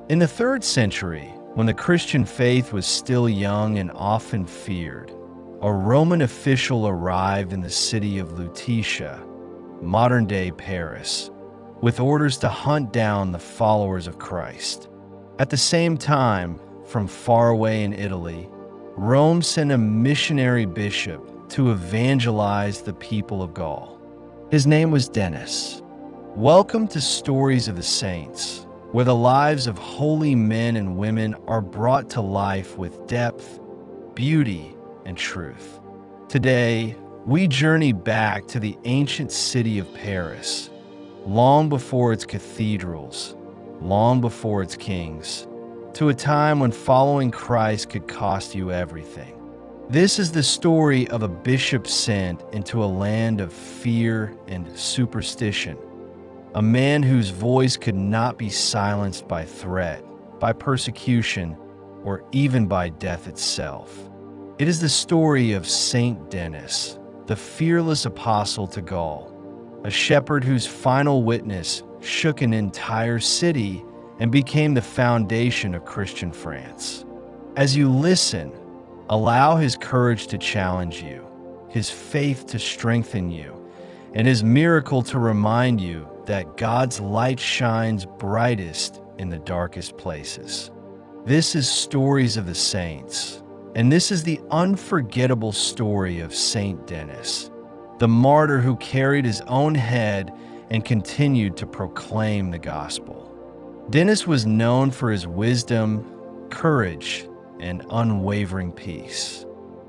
In the 3rd century, when the Christian faith was still young and often feared, a Roman official arrived in the city of Lutetia, modern-day Paris, with orders to hunt down the followers of Christ. At the same time, from far away in Italy, Rome sent a missionary bishop to evangelize the people of Gaul. His name was Denis. Welcome to Stories of the Saints, where the lives of holy men and women are brought to life with depth, beauty, and truth. Today, we journey back to the ancient city of Paris, long before its cathedrals, long before its kings, to a time when following Christ could cost you everything. This is the story of a bishop sent into a land of fear and superstition, a man whose voice could not be silenced by threat, by persecution, or even by death itself. It is the story of Saint Denis, the fearless apostle to Gaul, a shepherd whose final witness shook an entire city and became the foundation of Christian France. As you listen, allow his courage to challenge you, his faith to strengthen you, and his miracle to remind you that God's light shines brightest in the darkest places. This is Stories of the Saints, and this is the unforgettable story of Saint Denis, the martyr who carried his own head and continued to proclaim the gospel. Denis was known for his wisdom, courage, and unwavering peace.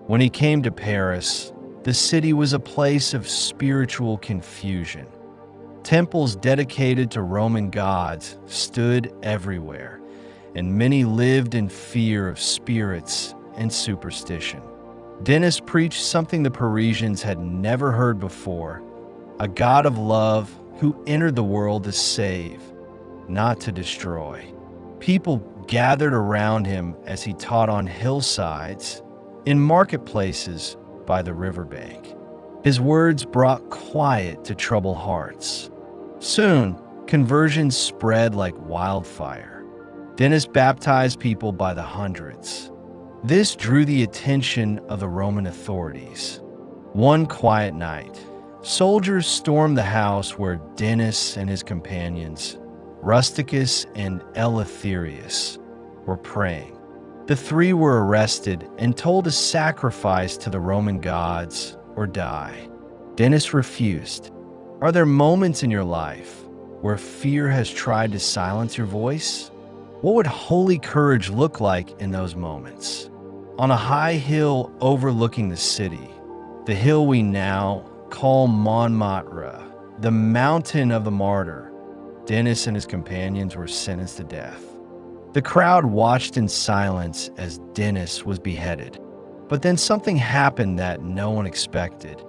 When he came to Paris, the city was a place of spiritual confusion. Temples dedicated to Roman gods stood everywhere, and many lived in fear of spirits and superstition. Denis preached something the Parisians had never heard before: a God of love who entered the world to save, not to destroy. People gathered around him as he taught on hillsides, in marketplaces, by the riverbank. His words brought quiet to troubled hearts. Soon, conversions spread like wildfire. Denis baptized people by the hundreds. This drew the attention of the Roman authorities. One quiet night, soldiers stormed the house where Denis and his companions, Rusticus and Eleutherius, were praying. The three were arrested and told to sacrifice to the Roman gods or die. Denis refused. Are there moments in your life where fear has tried to silence your voice? What would holy courage look like in those moments? On a high hill overlooking the city, the hill we now call Montmartre, the mountain of the martyr, Denis and his companions were sentenced to death. The crowd watched in silence as Denis was beheaded. But then something happened that no one expected.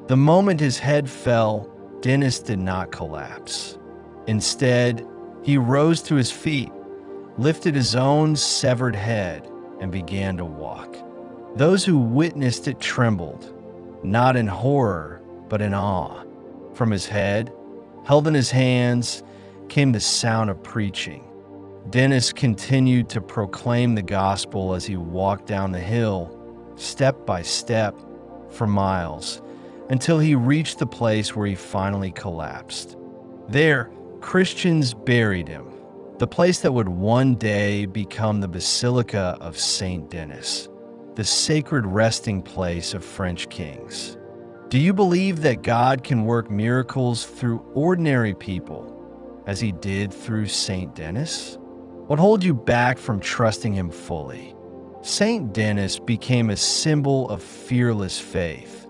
The moment his head fell, Denis did not collapse. Instead, he rose to his feet, lifted his own severed head, and began to walk. Those who witnessed it trembled, not in horror, but in awe. From his head, held in his hands, came the sound of preaching. Denis continued to proclaim the gospel as he walked down the hill, step by step, for miles, until he reached the place where he finally collapsed. There, Christians buried him, the place that would one day become the Basilica of Saint Denis, the sacred resting place of French kings. Do you believe that God can work miracles through ordinary people, as he did through Saint Denis? What holds you back from trusting him fully? Saint Denis became a symbol of fearless faith,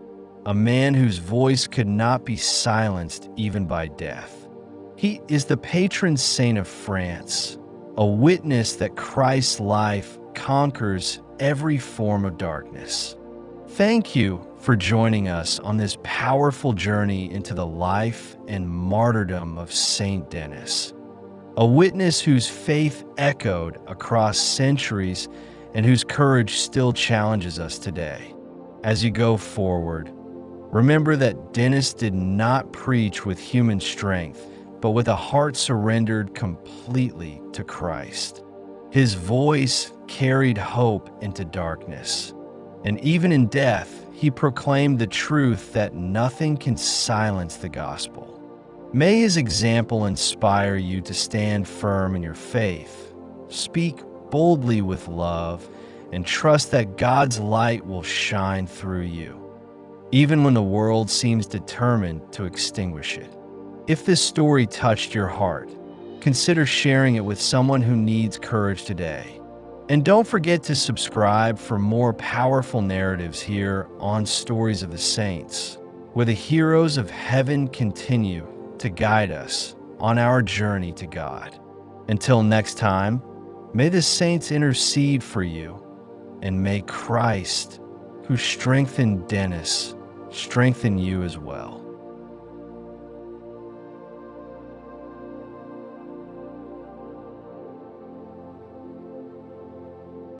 a man whose voice could not be silenced even by death. He is the patron saint of France, a witness that Christ's life conquers every form of darkness. Thank you for joining us on this powerful journey into the life and martyrdom of Saint Denis, a witness whose faith echoed across centuries and whose courage still challenges us today. As you go forward, remember that Denis did not preach with human strength, but with a heart surrendered completely to Christ. His voice carried hope into darkness, and even in death, he proclaimed the truth that nothing can silence the gospel. May his example inspire you to stand firm in your faith, speak boldly with love, and trust that God's light will shine through you, even when the world seems determined to extinguish it. If this story touched your heart, consider sharing it with someone who needs courage today. And don't forget to subscribe for more powerful narratives here on Stories of the Saints, where the heroes of heaven continue to guide us on our journey to God. Until next time, may the saints intercede for you, and may Christ, who strengthened Denis, strengthen you as well.